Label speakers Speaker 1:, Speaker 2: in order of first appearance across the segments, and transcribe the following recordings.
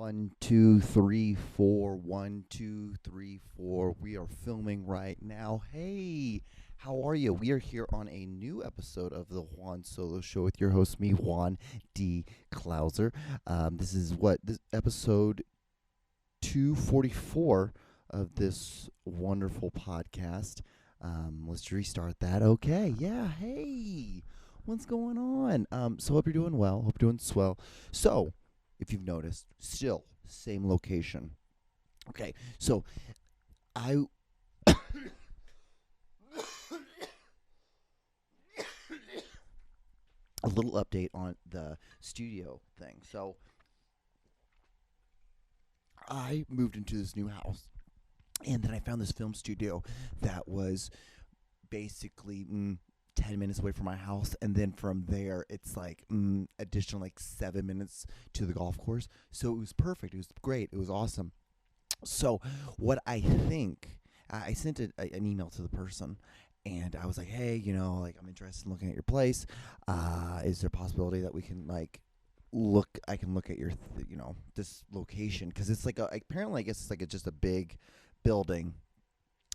Speaker 1: 1, 2, 3, 4, 1, 2, 3, 4. We are filming right now. Hey, how are you? We are here on a new episode of the Juan Solo Show with your host, me, Juan D. Klauser. This episode 244 of this wonderful podcast. Let's restart that. Okay, yeah, hey, what's going on? So hope you're doing well. Hope you're doing swell. So, if you've noticed, still same location. Okay, so I a little update on the studio thing. So I moved into this new house, and then I found this film studio that was basically 10 minutes away from my house, and then from there it's like additional like 7 minutes to the golf course. So it was perfect. It was great. It was awesome. So what I think, I sent an email to the person, and I was like, hey, like, I'm interested in looking at your place. Is there a possibility that we can like I can look at your this location, because it's like apparently I guess it's like just a big building,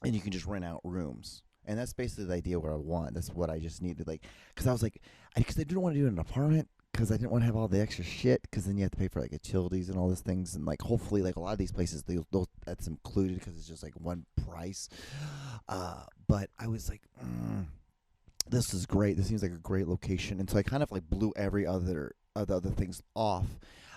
Speaker 1: and you can just rent out rooms. And that's basically the idea what I want. That's what I just needed, like, because I was like, because I didn't want to do it in an apartment, because I didn't want to have all the extra shit, because then you have to pay for like utilities and all these things, and like hopefully like a lot of these places that's included because it's just like one price. But I was like, this is great. This seems like a great location, and so I kind of like blew every other things off,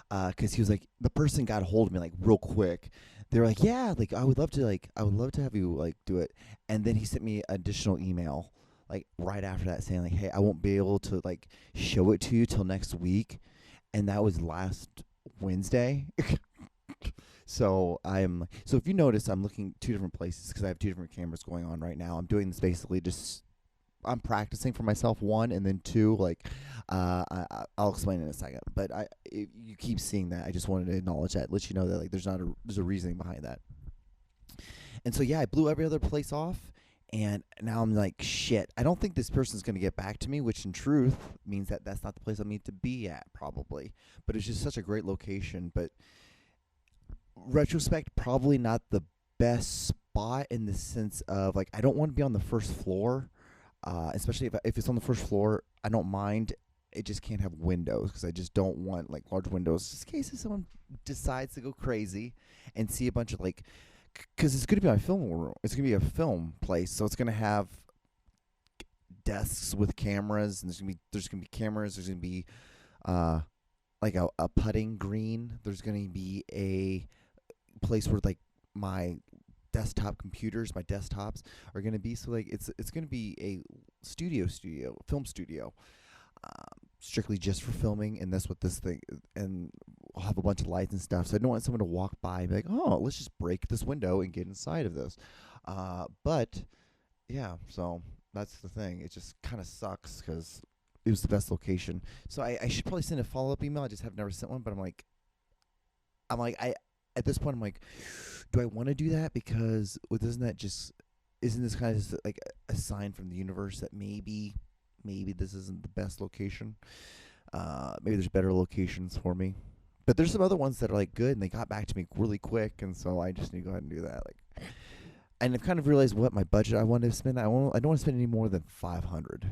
Speaker 1: because he was like, the person got a hold of me like real quick. They were like, yeah, like I would love to have you like do it. And then he sent me additional email like right after that saying like, hey, I won't be able to like show it to you till next week. And that was last Wednesday. So if you notice, I'm looking two different places because I have two different cameras going on right now. I'm doing this basically just, I'm practicing for myself, one, and then two, like, I'll explain in a second. But if you keep seeing that, I just wanted to acknowledge that, let you know that like there's a reasoning behind that. And so yeah, I blew every other place off, and now I'm like, shit. I don't think this person's gonna get back to me, which in truth means that that's not the place I need to be at, probably. But it's just such a great location. But retrospect, probably not the best spot in the sense of like I don't want to be on the first floor. Especially if it's on the first floor, I don't mind. It just can't have windows because I just don't want like large windows, just in case if someone decides to go crazy and see a bunch of like, because it's going to be my film room. It's going to be a film place, so it's going to have desks with cameras, and there's going to be cameras. There's going to be like a putting green. There's going to be a place where like my my desktops are going to be. So like it's going to be a film studio, strictly just for filming, and that's what this thing, and I'll have a bunch of lights and stuff. So I don't want someone to walk by and be like, oh, let's just break this window and get inside of this. But yeah, so that's the thing. It just kind of sucks because it was the best location. So I should probably send a follow-up email. I just have never sent one, but I at this point I'm like, do I want to do that? Because isn't this kind of just like a sign from the universe that maybe this isn't the best location? Maybe there's better locations for me. But there's some other ones that are like good, and they got back to me really quick, and so I just need to go ahead and do that. Like, and I've kind of realized what my budget I want to spend. I don't want to spend any more than $500.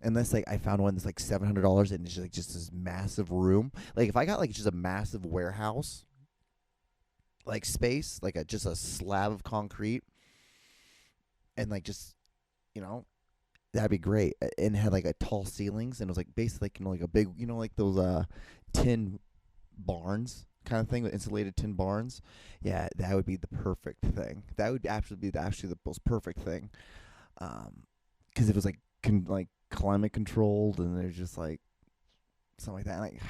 Speaker 1: Unless like I found one that's like $700 and it's just this massive room. Like if I got like just a massive warehouse like space, like just a slab of concrete, and like just that'd be great. And it had like a tall ceilings, and it was like basically like like a big like those tin barns kind of thing, with insulated tin barns. Yeah, that would be the perfect thing. That would actually be the most perfect thing. Because it was like climate controlled, and there's just like something like that. And like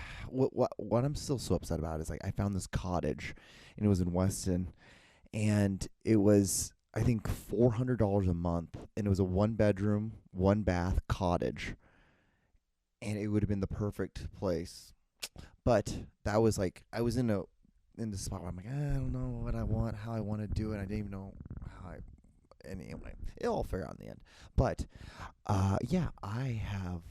Speaker 1: what I'm still so upset about is like I found this cottage, and it was in Weston, and it was I think $400 a month, and it was a 1 bedroom, 1 bath cottage, and it would have been the perfect place. But that was like I was in the spot where I'm like, I don't know what I want, how I want to do it. I didn't even know how I. Anyway, it'll all figure out in the end. But yeah, I have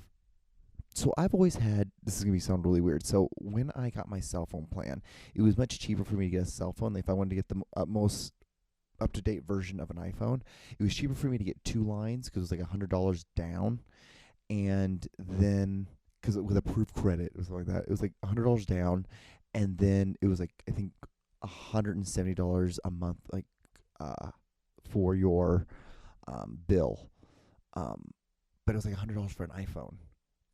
Speaker 1: So I've always had, this is going to sound really weird. So when I got my cell phone plan, it was much cheaper for me to get a cell phone. If I wanted to get the most up to date version of an iPhone, it was cheaper for me to get 2 lines because it was like $100 down. And then, because with approved credit, it was like that. It was like $100 down. And then it was like, I think, $170 a month, like, for your bill. But it was like $100 for an iPhone.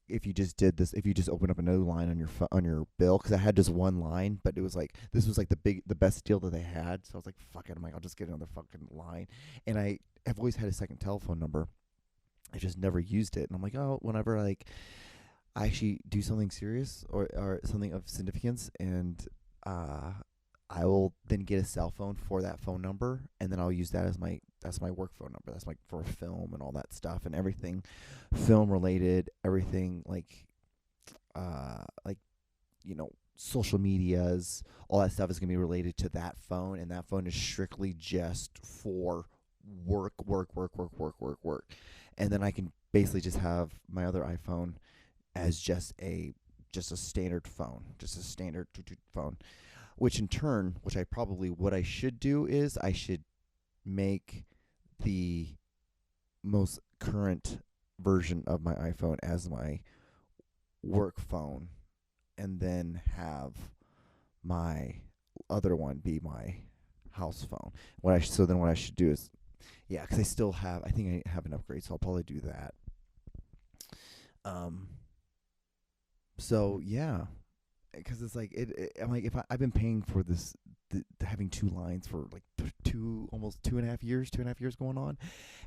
Speaker 1: If you just did this, if you just opened up another line on your on your bill, because I had just one line, but it was like this was like the best deal that they had. So I was like, fuck it, I'm like, I'll just get another fucking line. And I have always had a second telephone number. I just never used it, and I'm like, oh, whenever like I actually do something serious or something of significance, and I will then get a cell phone for that phone number, and then I'll use that as my work phone number. That's like for film and all that stuff and everything, film related, everything like social medias, all that stuff is gonna be related to that phone, and that phone is strictly just for work. And then I can basically just have my other iPhone as just a standard phone, just a standard phone. Which in turn, what I should do is I should make the most current version of my iPhone as my work phone, and then have my other one be my house phone. What I should do is, yeah, because I think I have an upgrade, so I'll probably do that. Um. So yeah, because it's like I'm like, if I've been paying for this, having 2 lines for like almost 2.5 years going on,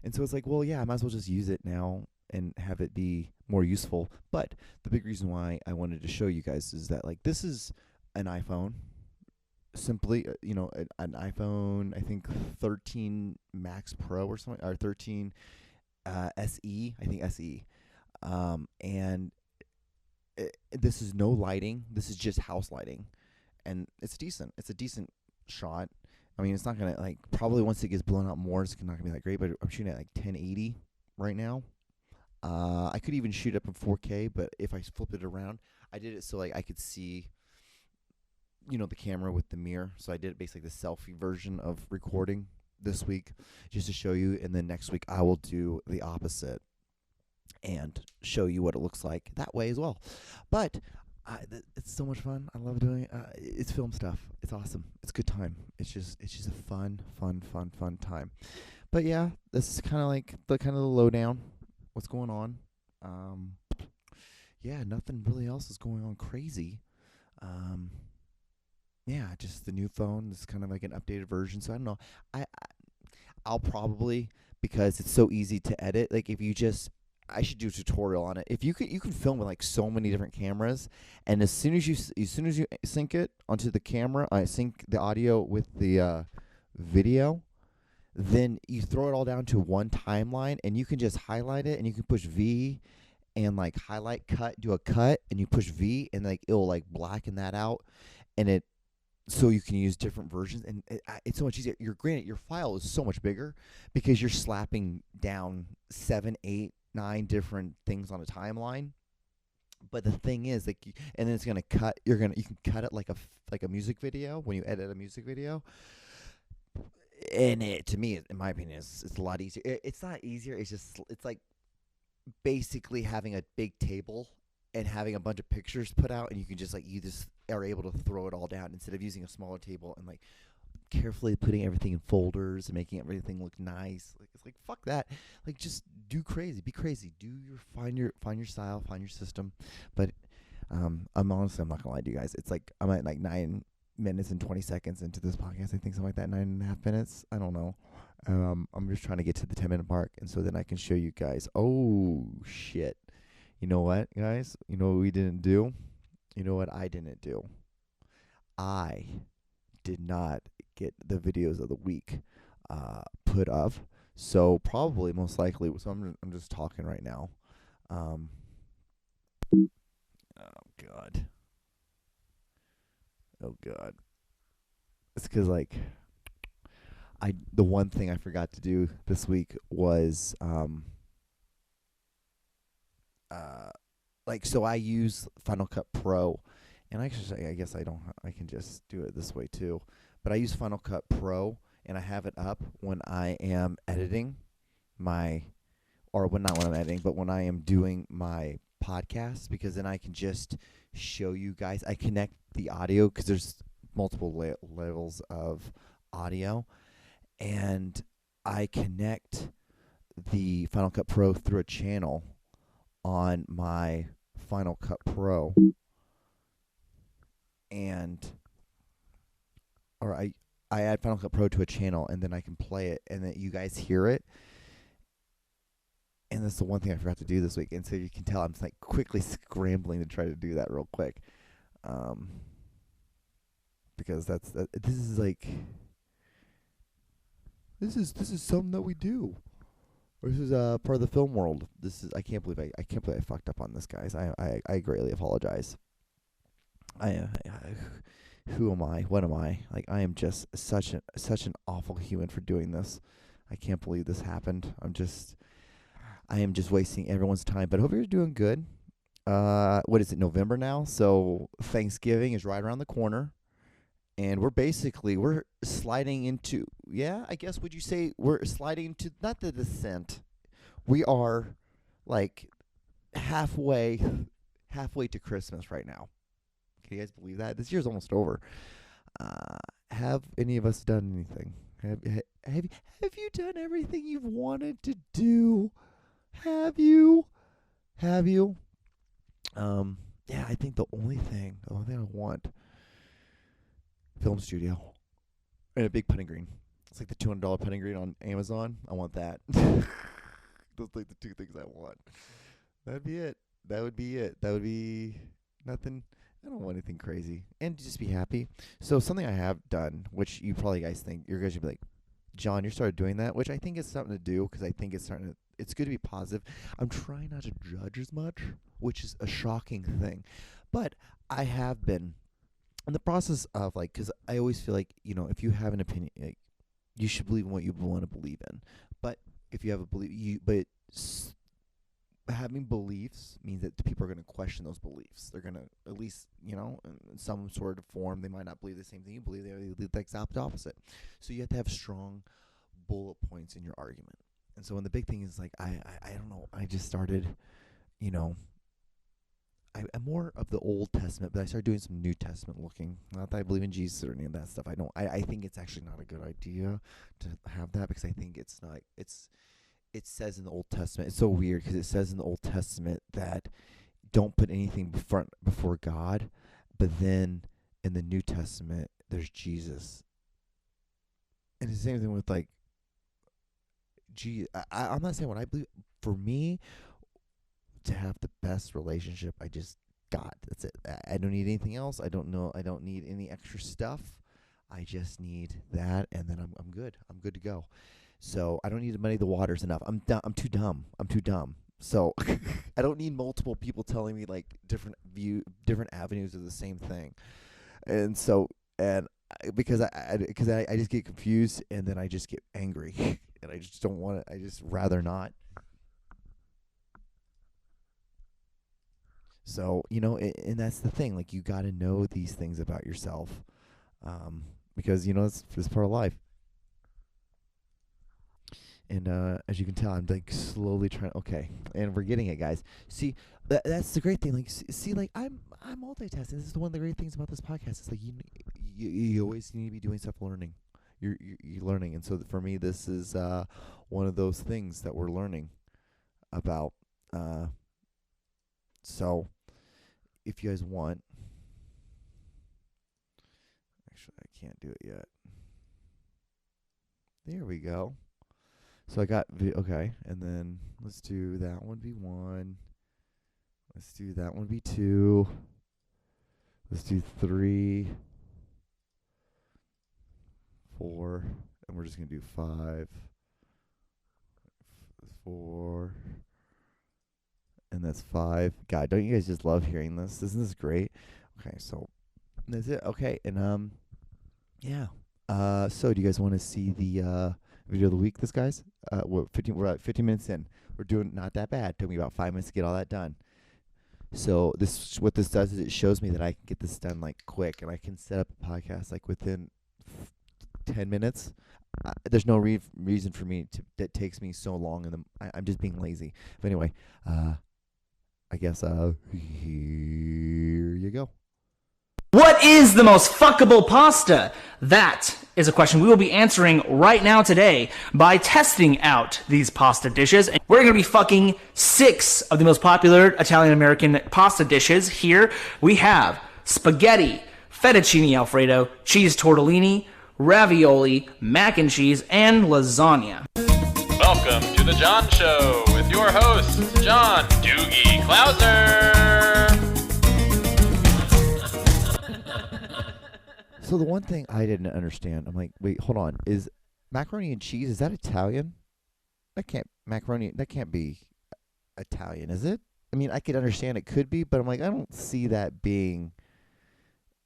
Speaker 1: and so it's like, well, yeah, I might as well just use it now and have it be more useful. But the big reason why I wanted to show you guys is that, like, this is an iPhone, simply, an iPhone, I think 13 Max Pro or something, or 13 SE, I think SE, and this is no lighting. This is just house lighting, and it's decent. It's a decent shot. I mean, it's not gonna, like, probably once it gets blown out more, it's not gonna be that great. But I'm shooting at like 1080 right now. I could even shoot up in 4K, but if I flip it around, I did it so like I could see, the camera with the mirror. So I did it basically the selfie version of recording this week, just to show you. And then next week I will do the opposite and show you what it looks like that way as well. But it's so much fun. I love doing it. It's film stuff. It's awesome. It's a good time. It's just a fun time. But yeah, this is kind of like the lowdown. What's going on? Yeah, nothing really else is going on crazy. Yeah, just the new phone. This is kind of like an updated version. So I don't know. I'll probably, because it's so easy to edit. Like, if you just, I should do a tutorial on it. If you can film with like so many different cameras, and as soon as you sync it onto the camera, I sync the audio with the video, then you throw it all down to one timeline, and you can just highlight it, and you can push V and like highlight, do a cut, and you push V, and like it'll like blacken that out, and so you can use different versions, and it's so much easier. Your file is so much bigger because you're slapping down 7, 8, 9 different things on a timeline. But the thing is, like, and then it's gonna cut. You can cut it like a music video when you edit a music video. And to me, in my opinion, it's a lot easier. It's not easier. It's like basically having a big table and having a bunch of pictures put out, and you can just you just are able to throw it all down instead of using a smaller table and like carefully putting everything in folders and making everything look nice. Like, it's like, fuck that. Like, just be crazy. Find your style, find your system. But I'm not gonna lie to you guys. It's like I'm at like 9 minutes and 20 seconds into this podcast. I think something like that, 9.5 minutes. I don't know. I'm just trying to get to the 10-minute mark, and so then I can show you guys. Oh shit! You know what, guys? You know what we didn't do? You know what I didn't do? I did not get the videos of the week put up. So probably, most likely, so I'm just talking right now. Oh god. Oh god. It's because like the one thing I forgot to do this week was like, so I use Final Cut Pro, and actually, I guess I don't. I can just do it this way too. But I use Final Cut Pro, and I have it up when I am editing my, or when not when I'm editing, but when I am doing my podcast, because then I can just show you guys. I connect the audio because there's multiple levels of audio, and I connect the Final Cut Pro through a channel on my Final Cut Pro, and or I add Final Cut Pro to a channel, and then I can play it, and then you guys hear it. And that's the one thing I forgot to do this week. And so you can tell I'm just like quickly scrambling to try to do that real quick, because this is like this is something that we do. This is part of the film world. This is I can't believe I fucked up on this, guys. I greatly apologize. Who am I? What am I? Like, I am just such an awful human for doing this. I can't believe this happened. I am just wasting everyone's time. But I hope you're doing good. What is it, November now? So Thanksgiving is right around the corner. And we're sliding into, yeah, I guess, would you say we're sliding into, not the descent. We are like halfway to Christmas right now. Can you guys believe that? This year's almost over. Have any of us done anything? Have you done everything you've wanted to do? Have you? Yeah, I think the only thing I want, film studio and a big putting green. It's like the $200 putting green on Amazon. I want that. Those are like the two things I want. That'd be it. That would be nothing. I don't want anything crazy. And just be happy. So something I have done, which you probably guys think, you're going to be like, John, you started doing that, which I think is something to do because I think it's good to be positive. I'm trying not to judge as much, which is a shocking thing. But I have been in the process of, like, because I always feel like, if you have an opinion, like, you should believe in what you want to believe in. But if you have a belief, having beliefs means that people are going to question those beliefs. They're going to, at least, in some sort of form, they might not believe the same thing you believe. They believe the exact opposite. So you have to have strong bullet points in your argument. And so when the big thing is, like, I don't know, I just started, I'm more of the Old Testament, but I started doing some New Testament looking. Not that I believe in Jesus or any of that stuff. I think it's actually not a good idea to have that, because I think it's not. It says in the Old Testament. It's so weird because it says in the Old Testament that don't put anything before God, but then in the New Testament there's Jesus. And it's the same thing with, like, I'm not saying what I believe. For me, to have the best relationship, I just got. That's it. I don't need anything else. I don't need any extra stuff. I just need that, and then I'm good. I'm good to go. So I don't need to muddy the waters enough. I'm too dumb. So I don't need multiple people telling me, like, different avenues of the same thing. And so, because I just get confused, and then I just get angry, and I just don't want to. I just rather not. So, and that's the thing. Like, you got to know these things about yourself, because it's part of life. And as you can tell, I'm, like, slowly trying. Okay, and we're getting it, guys. See, that's the great thing. Like, see, like, I'm multitasking. This is one of the great things about this podcast. It's like you always need to be doing stuff, learning. You're learning, and so for me, this is one of those things that we're learning about. So, if you guys want, actually, I can't do it yet. There we go. So I got okay, and then let's do that one be 1. Let's do that one be 2. Let's do 3, 4, and we're just gonna do 5, 4. And that's 5. God, don't you guys just love hearing this? Isn't this great? Okay, so that's it. Okay, and yeah. So do you guys want to see the video of the week? We're at 15 minutes in. We're doing not that bad. Took me about 5 minutes to get all that done. So what this does is it shows me that I can get this done like quick, and I can set up a podcast like within 10 minutes. There's no reason for me that takes me so long, and I'm just being lazy. But anyway, I guess here you go.
Speaker 2: What is the most fuckable pasta? That is a question we will be answering right now today by testing out these pasta dishes. We're going to be fucking 6 of the most popular Italian-American pasta dishes. Here we have spaghetti, fettuccine alfredo, cheese tortellini, ravioli, mac and cheese, and lasagna.
Speaker 3: Welcome to The John Show with your host, John Doogie Clouser.
Speaker 1: So the one thing I didn't understand, I'm like, wait, hold on. Is macaroni and cheese, is that Italian? That can't be Italian, is it? I mean, I could understand it could be, but I'm like, I don't see that being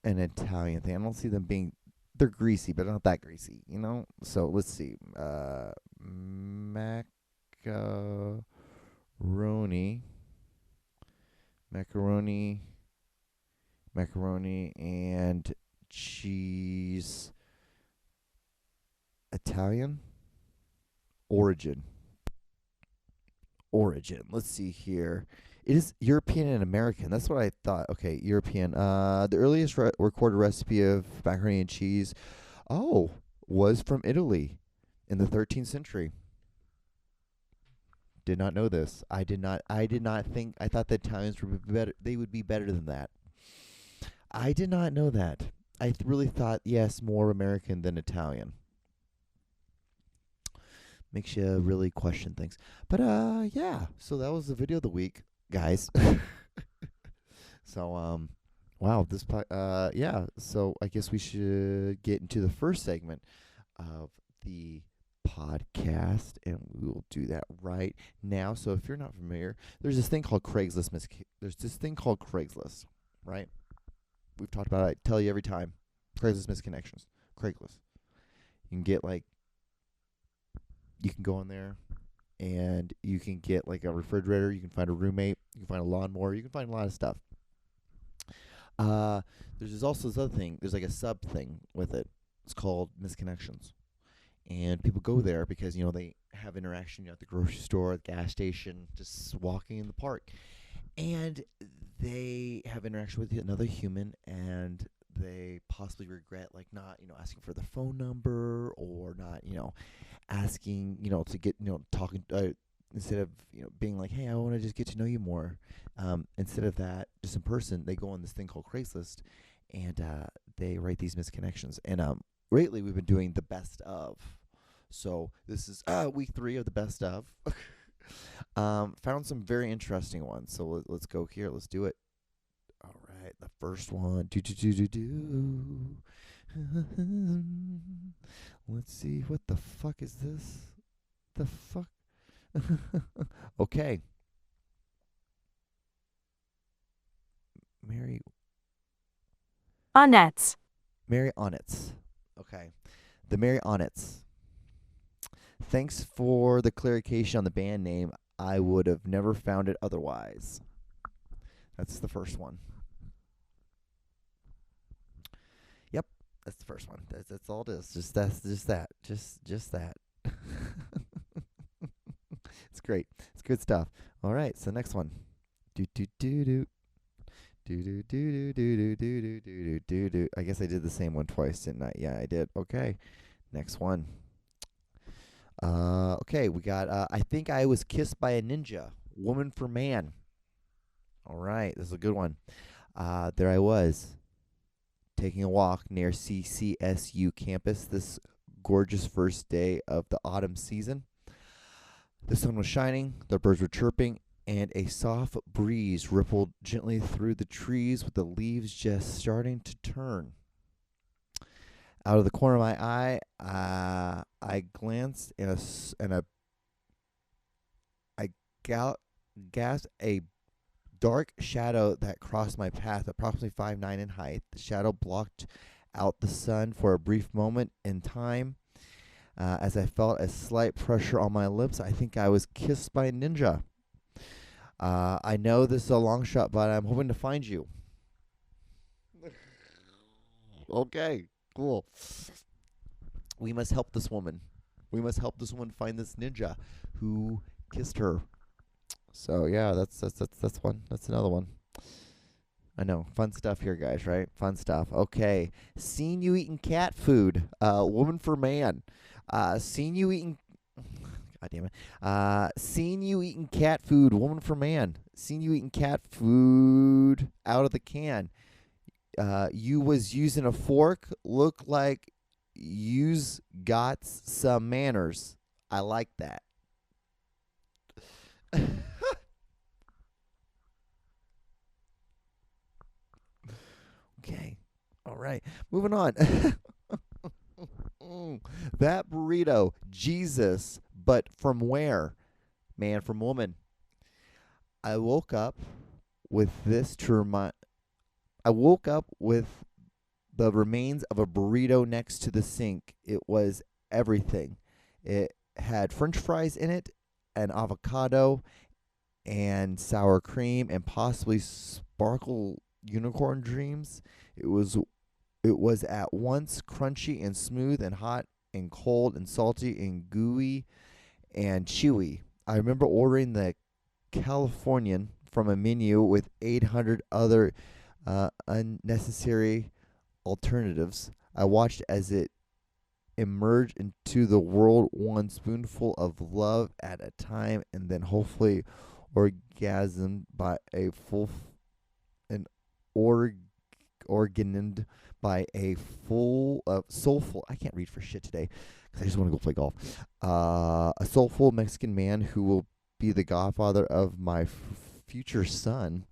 Speaker 1: an Italian thing. I don't see them being, they're greasy, but not that greasy, you know? So let's see. Macaroni and cheese. Italian origin. Let's see here. It is European and American. That's what I thought. Okay, European. The earliest recorded recipe of macaroni and cheese, was from Italy in the 13th century. Did not know this. I did not think. I thought the Italians would be better. They would be better than that. I did not know that. I really thought, yes, more American than Italian. Makes you really question things. But yeah. So that was the video of the week, guys. So wow, yeah. So I guess we should get into the first segment of the podcast, and we will do that right now. So if you're not familiar, there's this thing called Craigslist. Right? We've talked about it. I tell you every time. Craigslist misconnections. Craigslist. You can get you can go in there and you can get like a refrigerator. You can find a roommate. You can find a lawnmower. You can find a lot of stuff. There's also this other thing. There's like a sub thing with it. It's called misconnections. And people go there because, they have interaction at the grocery store, the gas station, just walking in the park. And they have interaction with another human, and they possibly regret not asking for the phone number, or not asking to get talking instead of being like, hey, I want to just get to know you more. Instead of that, just in person, they go on this thing called Craigslist, and they write these misconnections. And lately we've been doing the best of. So this is week 3 of the best of. Found some very interesting ones. So let's go here. Let's do it. All right, the first one. Let's see. What the fuck is this? The fuck? Okay. Mary Onnetz. Okay. The Mary Onnetz. Thanks for the clarification on the band name. I would have never found it otherwise. That's the first one. Yep, that's the first one. That's all it is. Just that. It's great. It's good stuff. All right, so next one. I guess I did the same one twice, didn't I? Yeah, I did. Okay. Next one. Okay, we got I think I was kissed by a ninja. Woman for man. All right, this is a good one. There I was, taking a walk near CCSU campus this gorgeous first day of the autumn season. The sun was shining, the birds were chirping, and a soft breeze rippled gently through the trees with the leaves just starting to turn. Out of the corner of my eye, I glanced I gasped a dark shadow that crossed my path, approximately 5'9" in height. The shadow blocked out the sun for a brief moment in time. As I felt a slight pressure on my lips, I think I was kissed by a ninja. I know this is a long shot, but I'm hoping to find you. Okay, cool. We must help this woman. We must help this woman find this ninja who kissed her. So yeah, that's one. That's another one. I know, fun stuff here, guys. Right? Fun stuff. Okay, seen you eating cat food. Woman for man. Seen you eating. God damn it. Seen you eating cat food. Woman for man. Seen you eating cat food out of the can. You was using a fork. Look like you's got some manners. I like that. Okay. All right. Moving on. That burrito, Jesus, but from where? Man from woman. I woke up with this to remind. I woke up with the remains of a burrito next to the sink. It was everything. It had French fries in it, an avocado, and sour cream, and possibly sparkle unicorn dreams. It was at once crunchy and smooth and hot and cold and salty and gooey and chewy. I remember ordering the Californian from a menu with 800 other unnecessary alternatives. I watched as it emerged into the world, one spoonful of love at a time, and then hopefully orgasmed by a full an orgasmed by a full soulful. I can't read for shit today because I just want to go play golf. A soulful Mexican man who will be the godfather of my future son.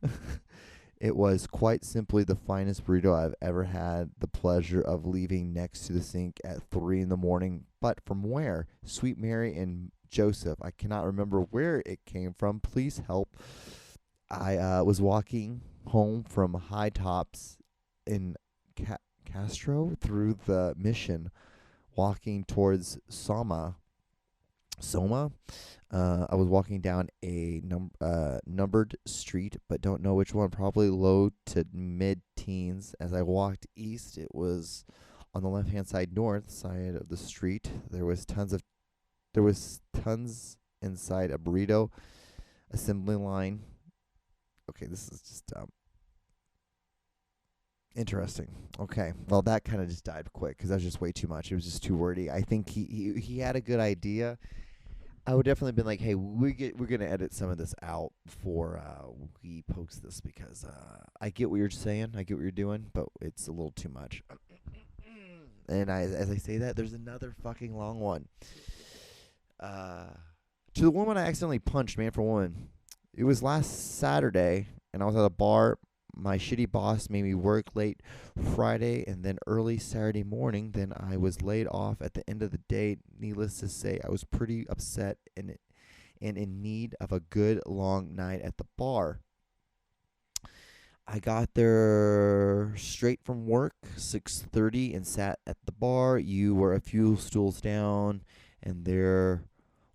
Speaker 1: It was quite simply the finest burrito I've ever had the pleasure of leaving next to the sink at 3 in the morning. But from where? Sweet Mary and Joseph. I cannot remember where it came from. Please help. I was walking home from High Tops in Castro through the Mission, walking towards Soma. I was walking down a numbered street, but don't know which one. Probably low to mid-teens. As I walked east, it was on the left-hand side, north side of the street. There was tons inside a burrito assembly line. Okay, this is just interesting. Okay, well that kind of just died quick because that was just way too much. It was just too wordy. I think he had a good idea. I would definitely been like, hey, we're gonna edit some of this out before we post this because I get what you're saying, I get what you're doing, but it's a little too much. And as I say that, there's another fucking long one. To the woman I accidentally punched, man for woman. It was last Saturday, and I was at a bar. My shitty boss made me work late Friday and then early Saturday morning. Then I was laid off at the end of the day. Needless to say, I was pretty upset and in need of a good long night at the bar. I got there straight from work, 6:30, and sat at the bar. You were a few stools down, and there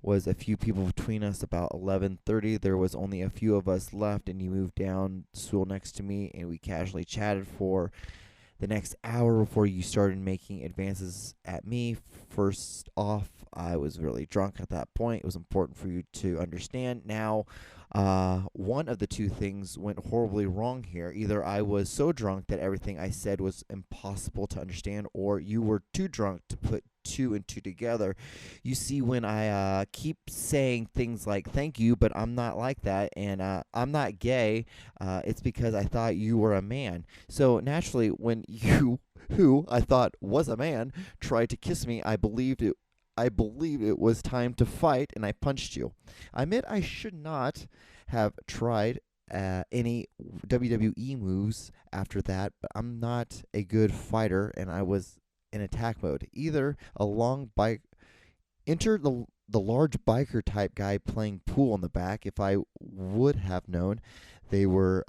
Speaker 1: was a few people between us. About 11:30, there was only a few of us left, and you moved down the stool next to me, and we casually chatted for the next hour before you started making advances at me. First off, I was really drunk at that point. It was important for you to understand. Now, one of the two things went horribly wrong here. Either I was so drunk that everything I said was impossible to understand, or you were too drunk to put two and two together. You see, when I keep saying things like thank you, but I'm not like that, and I'm not gay, it's because I thought you were a man. So naturally, when you, who I thought was a man, tried to kiss me, I believed it was time to fight, and I punched you. I admit I should not have tried any WWE moves after that, but I'm not a good fighter, and I was in attack mode. Either a long bike, enter the large biker type guy playing pool in the back. If I would have known they were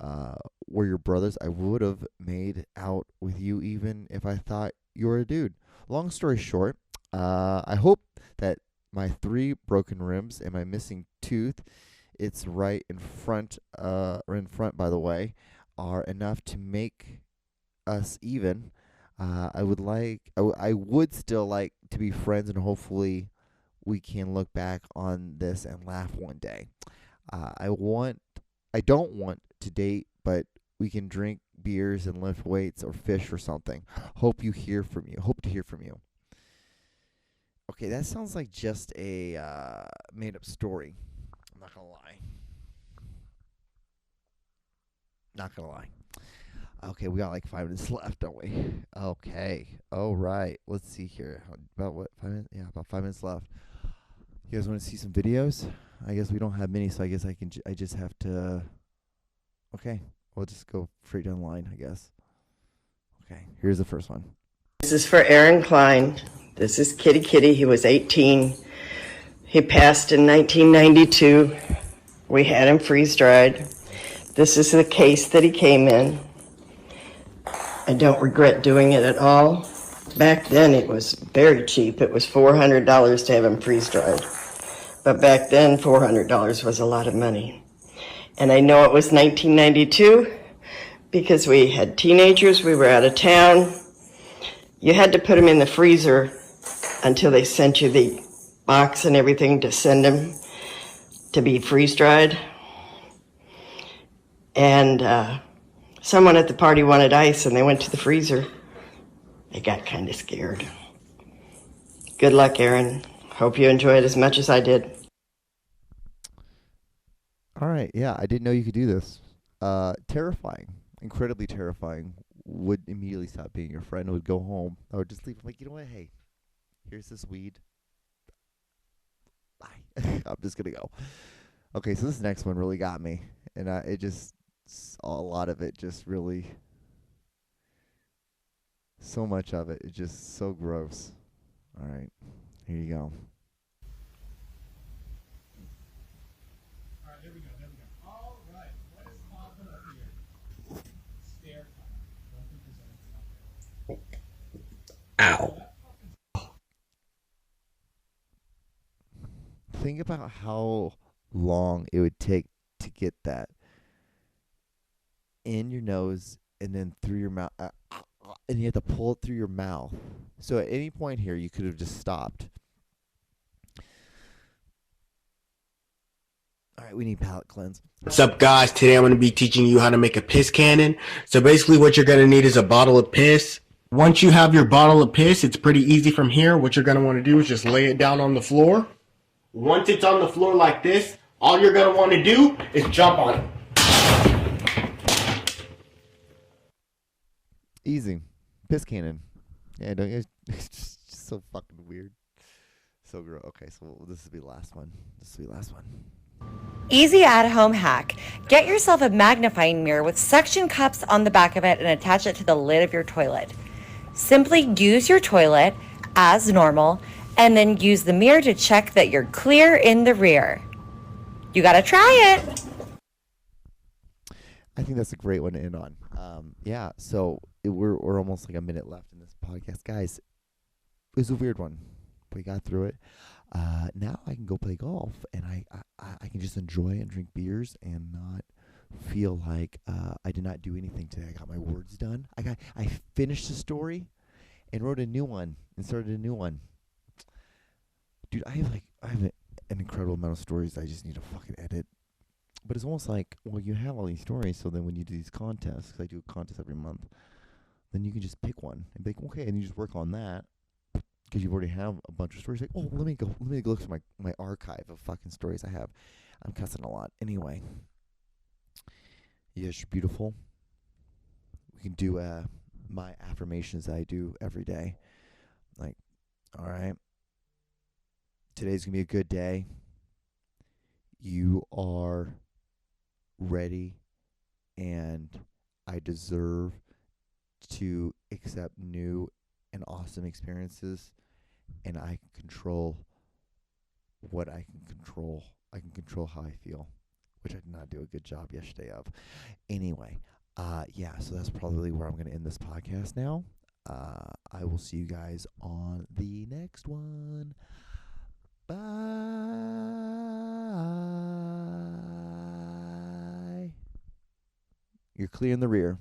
Speaker 1: your brothers, I would have made out with you even if I thought you were a dude. Long story short, I hope that my 3 broken ribs and my missing tooth it's right in front, by the way, are enough to make us even. I would still like to be friends, and hopefully we can look back on this and laugh one day. I don't want to date, but we can drink beers and lift weights or fish or something. Hope to hear from you. Okay, that sounds like just a made up story. I'm not gonna lie. Not gonna lie. Okay, we got like 5 minutes left, don't we? Okay. All right. Let's see here. About what? 5 minutes? Yeah, about 5 minutes left. You guys want to see some videos? I guess we don't have many, so I guess I just have to. Okay, we'll just go straight down the line, I guess. Okay, here's the first one.
Speaker 4: This is for Aaron Klein. This is Kitty Kitty. He was 18. He passed in 1992. We had him freeze-dried. This is the case that he came in. I don't regret doing it at all. Back then it was very cheap. It was $400 to have him freeze-dried. But back then, $400 was a lot of money. And I know it was 1992 because we had teenagers, we were out of town. You had to put them in the freezer until they sent you the box and everything to send them to be freeze-dried. And someone at the party wanted ice and they went to the freezer. They got kind of scared. Good luck, Aaron. Hope you enjoy it as much as I did.
Speaker 1: All right, yeah, I didn't know you could do this. Terrifying, incredibly terrifying. Would immediately stop being your friend. Would go home. I would just leave. I'm like, you know what? Hey, here's this weed. Bye. I'm just gonna go. Okay, so this next one really got me, and a lot of it just really, so much of it is just so gross. All right, here you go.
Speaker 4: Ow.
Speaker 1: Think about how long it would take to get that in your nose and then through your mouth, and you have to pull it through your mouth. So at any point here, you could have just stopped. All right, we need palate cleanse.
Speaker 5: What's up, guys? Today I'm going to be teaching you how to make a piss cannon. So basically what you're going to need is a bottle of piss. Once you have your bottle of piss, it's pretty easy from here. What you're going to want to do is just lay it down on the floor. Once it's on the floor like this, all you're going to want to do is jump on it.
Speaker 1: Easy. Piss cannon. Yeah, don't you? It's just so fucking weird. So gross. Okay, so this will be the last one.
Speaker 6: Easy at-home hack. Get yourself a magnifying mirror with suction cups on the back of it and attach it to the lid of your toilet. Simply use your toilet as normal and then use the mirror to check that you're clear in the rear. You gotta try it.
Speaker 1: I think that's a great one to end on. Yeah, so we're almost like a minute left in this podcast. Guys, it was a weird one. We got through it. Now I can go play golf, and I can just enjoy and drink beers and not feel like I did not do anything today. I got my words done. I finished the story and wrote a new one and started a new one. Dude, I have an incredible amount of stories I just need to fucking edit. But it's almost like, well, you have all these stories, so then when you do these contests, because I do a contest every month, then you can just pick one and be like, okay, and you just work on that. Because you already have a bunch of stories. Like, oh, let me go look through my archive of fucking stories I have. I'm cussing a lot. Anyway, you guys are beautiful. We can do my affirmations that I do every day. Like, all right, today's gonna be a good day. You are ready, and I deserve to accept new and awesome experiences. And I can control what I can control. I can control how I feel, which I did not do a good job yesterday of. Anyway, yeah, so that's probably where I'm going to end this podcast now. I will see you guys on the next one. Bye. You're clear in the rear.